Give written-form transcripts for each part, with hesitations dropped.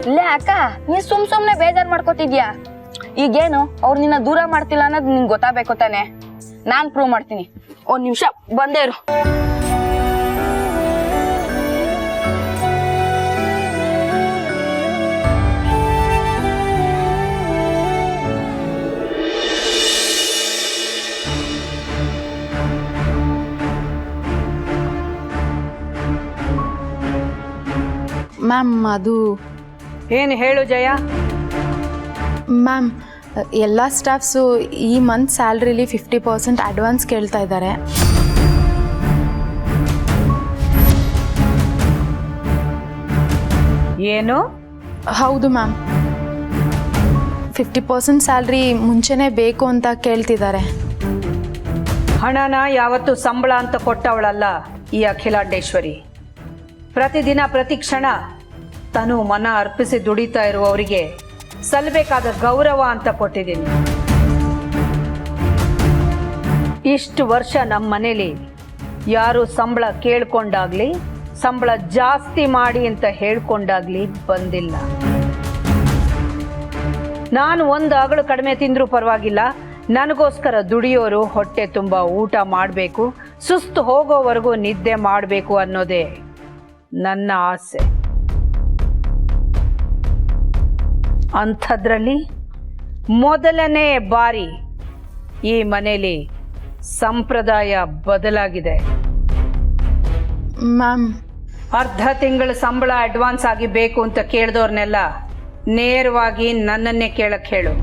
ಇಲ್ಲೇ ಅಕ್ಕ ನೀ ಸುಮ್ನೆ ಬೇಜಾರ್ ಮಾಡ್ಕೋತಿದ್ಯಾ. ಈಗೇನು ಅವ್ರು ನಿನ್ನ ದೂರ ಮಾಡ್ತಿಲ್ಲ ಅನ್ನೋದು ನಿಂಗೆ ಗೊತ್ತಾಗಬೇಕು ತಾನೆ. ನಾನ್ ಪ್ರೂವ್ ಮಾಡ್ತೀನಿ. ಒಂದ್ ನಿಮಿಷ ಬಂದೇ ಇರು. ಮ್ಯಾಮ್ ಅದು ಏನು ಹೇಳು ಜಯ. ಮ್ಯಾಮ್ ಎಲ್ಲ ಸ್ಟಾಫ್ಸು ಈ ಮಂತ್ ಸ್ಯಾಲ್ರಿಲಿ 50% ಅಡ್ವಾನ್ಸ್ ಕೇಳ್ತಾ ಇದ್ದಾರೆ. ಏನು? ಹೌದು ಮ್ಯಾಮ್, 50% ಸ್ಯಾಲ್ರಿ ಮುಂಚೆನೇ ಬೇಕು ಅಂತ ಕೇಳ್ತಿದ್ದಾರೆ. ಹಣನ ಯಾವತ್ತು ಸಂಬಳ ಅಂತ ಕೊಟ್ಟವಳಲ್ಲ ಈ ಅಖಿಲಾಂಡೇಶ್ವರಿ. ಪ್ರತಿದಿನ ಪ್ರತಿ ಕ್ಷಣ ತನು ಮನ ಅರ್ಪಿಸಿ ದುಡಿತಾ ಇರುವವರಿಗೆ ಸಲ್ಲಬೇಕಾದ ಗೌರವ ಅಂತ ಕೊಟ್ಟಿದ್ದೀನಿ. ಇಷ್ಟು ವರ್ಷ ನಮ್ಮ ಮನೇಲಿ ಯಾರು ಸಂಬಳ ಕೇಳ್ಕೊಂಡಾಗ್ಲಿ, ಸಂಬಳ ಜಾಸ್ತಿ ಮಾಡಿ ಅಂತ ಹೇಳ್ಕೊಂಡಾಗ್ಲಿ ಬಂದಿಲ್ಲ. ನಾನು ಒಂದು ಅಗಳು ಕಡಿಮೆ ತಿಂದರೂ ಪರವಾಗಿಲ್ಲ, ನನಗೋಸ್ಕರ ದುಡಿಯೋರು ಹೊಟ್ಟೆ ತುಂಬ ಊಟ ಮಾಡಬೇಕು, ಸುಸ್ತು ಹೋಗೋವರೆಗೂ ನಿದ್ದೆ ಮಾಡಬೇಕು ಅನ್ನೋದೇ ನನ್ನ ಆಸೆ. ಅಂಥದ್ರಲ್ಲಿ ಮೊದಲನೇ ಬಾರಿ ಈ ಮನೇಲಿ ಸಂಪ್ರದಾಯ ಬದಲಾಗಿದೆ. ಮ್ಯಾಮ್ ಅರ್ಧ ತಿಂಗಳ ಸಂಬಳ ಅಡ್ವಾನ್ಸ್ ಆಗಿ ಬೇಕು ಅಂತ ಕೇಳಿದವ್ರನ್ನೆಲ್ಲ ನೇರವಾಗಿ ನನ್ನನ್ನೇ ಕೇಳಕ್ಕೆ ಹೇಳು.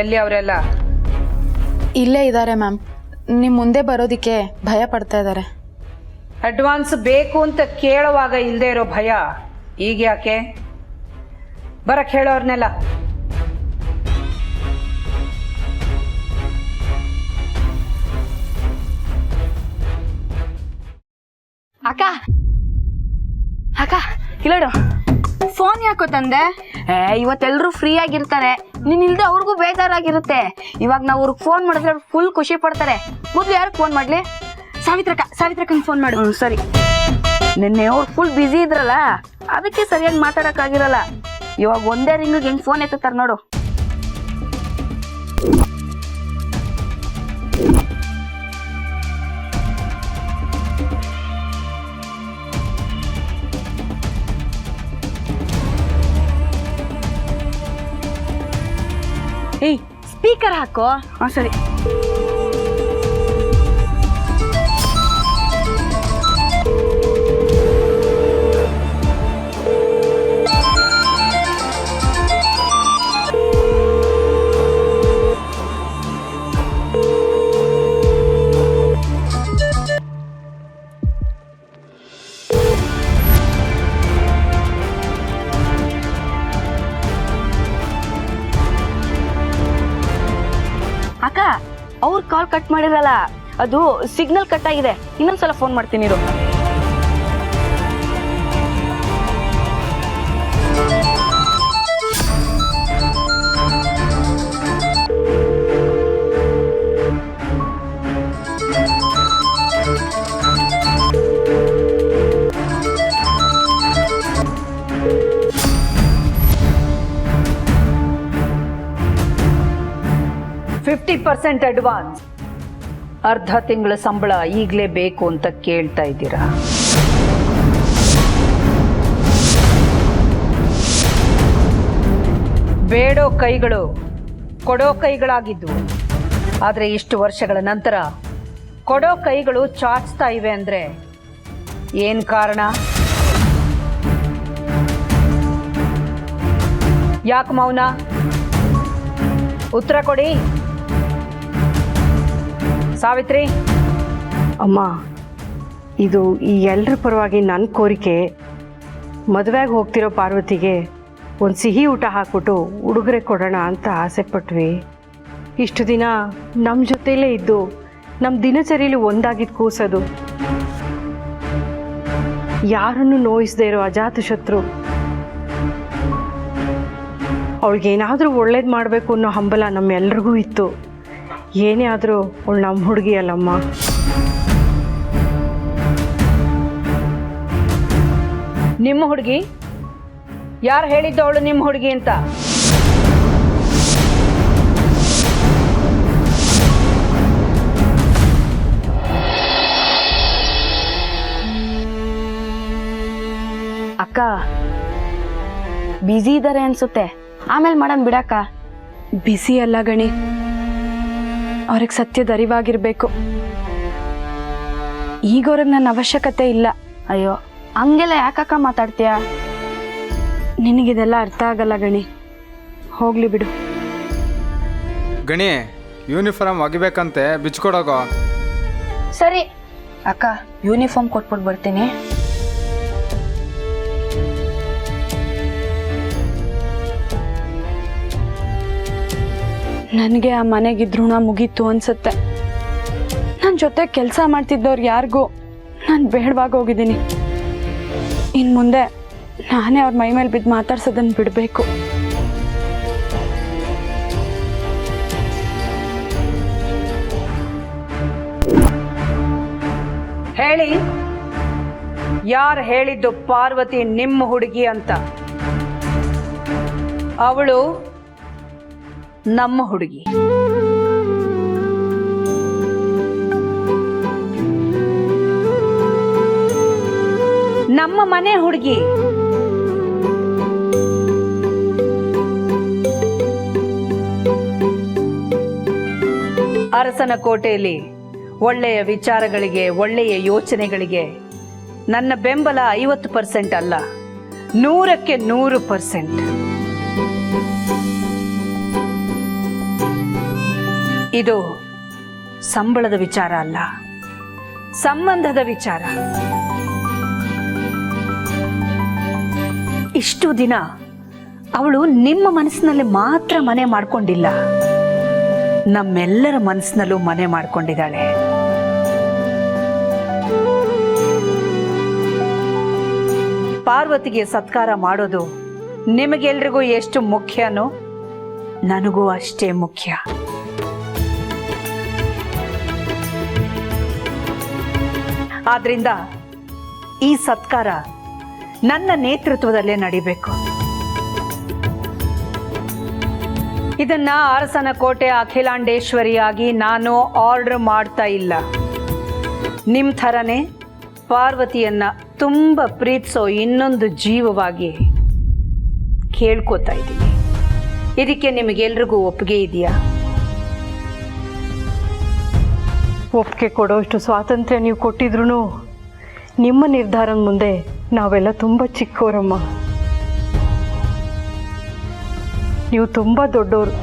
ಎಲ್ಲಿ ಅವರೆಲ್ಲ? ಇಲ್ಲೇ ಇದ್ದಾರೆ ಮ್ಯಾಮ್. ನಿಮ್ಮ ಮುಂದೆ ಬರೋದಕ್ಕೆ ಭಯ ಪಡ್ತಾ ಇದ್ದಾರೆ. ಅಡ್ವಾನ್ಸ್ ಬೇಕು ಅಂತ ಕೇಳುವಾಗ ಇಲ್ಲದೆ ಇರೋ ಭಯ ಈಗ ಯಾಕೆ? ಬರಕ್ಕೆ ಹೇಳೋರ್ನೆಲ್ಲ. ಅಕ್ಕ ಅಕ್ಕ ಇಲ್ಲೋಡು, ಫೋನ್ ಯಾಕೋ ತಂದೆ? ಇವತ್ತೆಲ್ರೂ ಫ್ರೀ ಆಗಿರ್ತಾರೆ, ನೀನ್ ಇಲ್ದೆ ಅವ್ರಿಗೂ ಬೇಜಾರಾಗಿರುತ್ತೆ. ಇವಾಗ ನಾವು ಅವ್ರಿಗೆ ಫೋನ್ ಮಾಡಿದ್ರೆ ಫುಲ್ ಖುಷಿ ಪಡ್ತಾರೆ. ಮೊದ್ಲು ಯಾರಿಗೆ ಫೋನ್ ಮಾಡ್ಲಿ? ಸಾವಿತ್ರಕ್ಕಂಗೆ ಫೋನ್ ಮಾಡು. ಸರಿ. ನಿನ್ನೆ ಅವ್ರು ಫುಲ್ ಬ್ಯುಸಿ ಇದ್ರಲ್ಲ, ಅದಕ್ಕೆ ಸರಿಯಾಗಿ ಮಾತಾಡಕ್ಕಾಗಿರಲ್ಲ. ಇವಾಗ ಒಂದೇ ರಿಂಗಿಗೆ ಹೆಂಗ್ ಫೋನ್ ಎತ್ತುತ್ತಾರೆ ನೋಡು. ಏಯ್ ಸ್ಪೀಕರ್ ಹಾಕೋ. ಹಾ ಸರಿ. ಅಕ್ಕ ಅವ್ರು ಕಾಲ್ ಕಟ್ ಮಾಡಿರಲ್ಲ, ಅದು ಸಿಗ್ನಲ್ ಕಟ್ ಆಗಿದೆ. ಇನ್ನೊಂದ್ಸಲ ಫೋನ್ ಮಾಡ್ತೀನಿ ಇರು. $50% ಅಡ್ವಾನ್ಸ್, ಅರ್ಧ ತಿಂಗಳ ಸಂಬಳ ಈಗಲೇ ಬೇಕು ಅಂತ ಕೇಳ್ತಾ ಇದ್ದೀರಾ? ಬೇಡೋ ಕೈಗಳು ಕೊಡೋ ಕೈಗಳಾಗಿದ್ವು. ಆದರೆ ಇಷ್ಟು ವರ್ಷಗಳ ನಂತರ ಕೊಡೋ ಕೈಗಳು ಚಾಚ್ತಾ ಇವೆ ಅಂದ್ರೆ ಏನ್ ಕಾರಣ? ಯಾಕೆ ಮೌನ? ಉತ್ತರ ಕೊಡಿ. ಸಾವಿತ್ರಿ. ಅಮ್ಮ, ಇದು ಈ ಎಲ್ಲರ ಪರವಾಗಿ ನನ್ನ ಕೋರಿಕೆ. ಮದುವೆಗೆ ಹೋಗ್ತಿರೋ ಪಾರ್ವತಿಗೆ ಒಂದು ಸಿಹಿ ಊಟ ಹಾಕ್ಬಿಟ್ಟು ಉಡುಗೊರೆ ಕೊಡೋಣ ಅಂತ ಆಸೆ ಪಟ್ವಿ. ಇಷ್ಟು ದಿನ ನಮ್ಮ ಜೊತೆಲೇ ಇದ್ದು ನಮ್ಮ ದಿನಚರಿಯಲ್ಲಿ ಒಂದಾಗಿದ್ದು ಕೂಸೋದು. ಯಾರನ್ನು ನೋಯಿಸದೇ ಇರೋ ಅಜಾತ ಶತ್ರು. ಅವಳಿಗೇನಾದರೂ ಒಳ್ಳೇದು ಮಾಡಬೇಕು ಅನ್ನೋ ಹಂಬಲ ನಮ್ಮೆಲ್ರಿಗೂ ಇತ್ತು. ಏನೇ ಆದರೂ ಅವಳು ನಮ್ಮ ಹುಡುಗಿ ಅಲ್ಲಮ್ಮ. ನಿಮ್ಮ ಹುಡುಗಿ ಯಾರು ಹೇಳಿದ್ದು ಅವಳು ನಿಮ್ಮ ಹುಡುಗಿ ಅಂತ? ಅಕ್ಕ ಬ್ಯುಸಿ ಇದ್ದಾರೆ ಅನ್ಸುತ್ತೆ, ಆಮೇಲೆ ಮಾಡೋಣ ಬಿಡಕ್ಕ. ಬಿಸಿ ಅಲ್ಲ ಗಣಿ, ಅವ್ರಿಗೆ ಸತ್ಯದ ಅರಿವಾಗಿರ್ಬೇಕು. ಈಗ ಅವ್ರಿಗೆ ನನ್ನ ಅವಶ್ಯಕತೆ ಇಲ್ಲ. ಅಯ್ಯೋ ಹಂಗೆಲ್ಲ ಯಾಕಕ್ಕ ಮಾತಾಡ್ತೀಯ? ನಿನಗಿದೆಲ್ಲ ಅರ್ಥ ಆಗಲ್ಲ ಗಣಿ, ಹೋಗ್ಲಿ ಬಿಡು. ಗಣಿ ಯೂನಿಫಾರ್ಮ್ ಒಗಿಬೇಕಂತೆ, ಬಿಚ್ಕೊಡೋಗೋ. ಸರಿ ಅಕ್ಕ, ಯೂನಿಫಾರ್ಮ್ ಕೊಟ್ಬಿಟ್ಟು ಬರ್ತೀನಿ. ನನಗೆ ಆ ಮನೆಗಿದ್ರೂ ಮುಗೀತು ಅನ್ಸುತ್ತೆ. ನನ್ನ ಜೊತೆ ಕೆಲಸ ಮಾಡ್ತಿದ್ದವ್ರು ಯಾರಿಗೂ ನಾನು ಬೇಡವಾಗೋಗಿದ್ದೀನಿ. ಇನ್ನು ಮುಂದೆ ನಾನೇ ಅವ್ರ ಮೈ ಮೇಲೆ ಬಿದ್ದು ಮಾತಾಡ್ಸೋದನ್ನು ಬಿಡಬೇಕು. ಹೇಳಿ, ಯಾರು ಹೇಳಿದ್ದು ಪಾರ್ವತಿ ನಿಮ್ಮ ಹುಡುಗಿ ಅಂತ? ಅವಳು ನಮ್ಮ ಹುಡುಗಿ. ನಮ್ಮ ಮನೆ ಹುಡುಗಿ. ಅರಸನ ಕೋಟೆಯಲ್ಲಿ ಒಳ್ಳೆಯ ವಿಚಾರಗಳಿಗೆ, ಒಳ್ಳೆಯ ಯೋಚನೆಗಳಿಗೆ ನನ್ನ ಬೆಂಬಲ 50% ಅಲ್ಲ, 100ಕ್ಕೆ 100%. ಇದು ಸಂಬಳದ ವಿಚಾರ ಅಲ್ಲ, ಸಂಬಂಧದ ವಿಚಾರ. ಇಷ್ಟು ದಿನ ಅವಳು ನಿಮ್ಮ ಮನಸ್ಸಿನಲ್ಲಿ ಮಾತ್ರ ಮನೆ ಮಾಡ್ಕೊಂಡಿಲ್ಲ, ನಮ್ಮೆಲ್ಲರ ಮನಸ್ಸಿನಲ್ಲೂ ಮನೆ ಮಾಡ್ಕೊಂಡಿದ್ದಾಳೆ. ಪಾರ್ವತಿಗೆ ಸತ್ಕಾರ ಮಾಡೋದು ನಿಮಗೆಲ್ರಿಗೂ ಎಷ್ಟು ಮುಖ್ಯನೋ ನನಗೂ ಅಷ್ಟೇ ಮುಖ್ಯ. ಆದ್ರಿಂದ ಈ ಸತ್ಕಾರ ನನ್ನ ನೇತೃತ್ವದಲ್ಲೇ ನಡಿಬೇಕು. ಇದನ್ನ ಅರಸನ ಕೋಟೆ ಅಖಿಲಾಂಡೇಶ್ವರಿಯಾಗಿ ನಾನು ಆರ್ಡರ್ ಮಾಡ್ತಾ ಇಲ್ಲ. ನಿಮ್ಮ ಥರನೇ ಪಾರ್ವತಿಯನ್ನ ತುಂಬ ಪ್ರೀತಿಸೋ ಇನ್ನೊಂದು ಜೀವವಾಗಿ ಕೇಳ್ಕೊತಾ ಇದ್ದೀನಿ. ಇದಕ್ಕೆ ನಿಮಗೆಲ್ರಿಗೂ ಒಪ್ಪಿಗೆ ಇದೆಯಾ? ಒಪ್ಪಿಗೆ ಕೊಡೋಷ್ಟು ಸ್ವಾತಂತ್ರ್ಯ ನೀವು ಕೊಟ್ಟಿದ್ರು ನಿಮ್ಮ ನಿರ್ಧಾರದ ಮುಂದೆ ನಾವೆಲ್ಲ ತುಂಬ ಚಿಕ್ಕವರಮ್ಮ. ನೀವು ತುಂಬ ದೊಡ್ಡವರು.